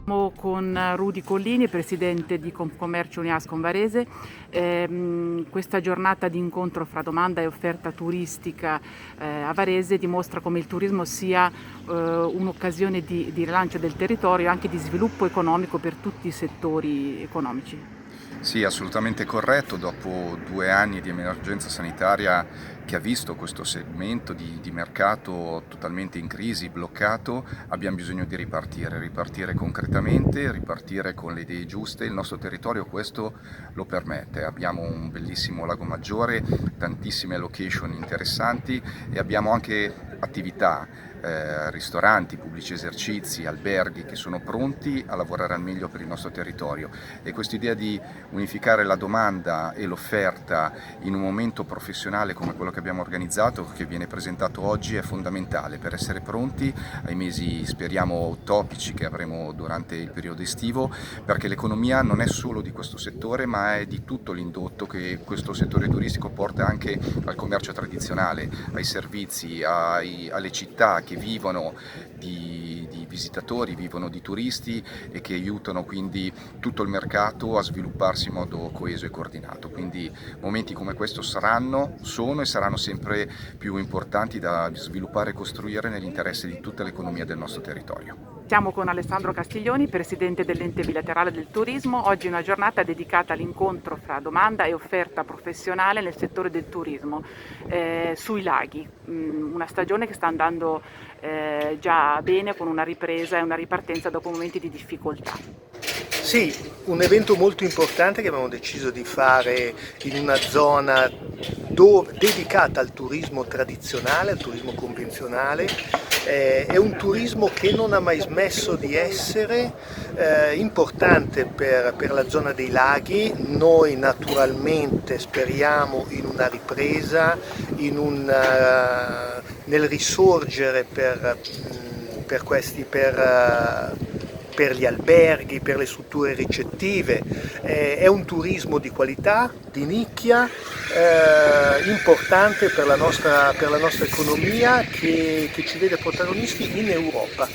Siamo con Rudy Collini, presidente di Confcommercio Uniascom Varese. Questa giornata di incontro fra domanda e offerta turistica a Varese dimostra come il turismo sia un'occasione di rilancio del territorio e anche di sviluppo economico per tutti i settori economici. Sì, assolutamente corretto. Dopo 2 anni di emergenza sanitaria che ha visto questo segmento di mercato totalmente in crisi, bloccato, abbiamo bisogno di ripartire concretamente, ripartire con le idee giuste. Il nostro territorio questo lo permette. Abbiamo un bellissimo lago Maggiore, tantissime location interessanti e abbiamo anche attività, ristoranti, pubblici esercizi, alberghi che sono pronti a lavorare al meglio per il nostro territorio, e questa idea di unificare la domanda e l'offerta in un momento professionale come quello che abbiamo organizzato, che viene presentato oggi, è fondamentale per essere pronti ai mesi, speriamo, utopici che avremo durante il periodo estivo, perché l'economia non è solo di questo settore ma è di tutto l'indotto che questo settore turistico porta anche al commercio tradizionale, ai servizi, alle città che vivono di visitatori, vivono di turisti e che aiutano quindi tutto il mercato a svilupparsi in modo coeso e coordinato. Quindi momenti come questo sono e saranno sempre più importanti da sviluppare e costruire nell'interesse di tutta l'economia del nostro territorio. Siamo con Alessandro Castiglioni, presidente dell'Ente Bilaterale del Turismo. Oggi è una giornata dedicata all'incontro fra domanda e offerta professionale nel settore del turismo sui laghi, una stagione che sta andando già bene, con una ripresa e una ripartenza dopo momenti di difficoltà. Sì, un evento molto importante che abbiamo deciso di fare in una zona dedicata al turismo tradizionale, al turismo convenzionale. È un turismo che non ha mai smesso di essere importante per la zona dei laghi. Noi naturalmente speriamo in una ripresa, nel risorgere per gli alberghi, per le strutture ricettive. È un turismo di qualità, di nicchia, importante per la nostra economia, che ci vede protagonisti in Europa.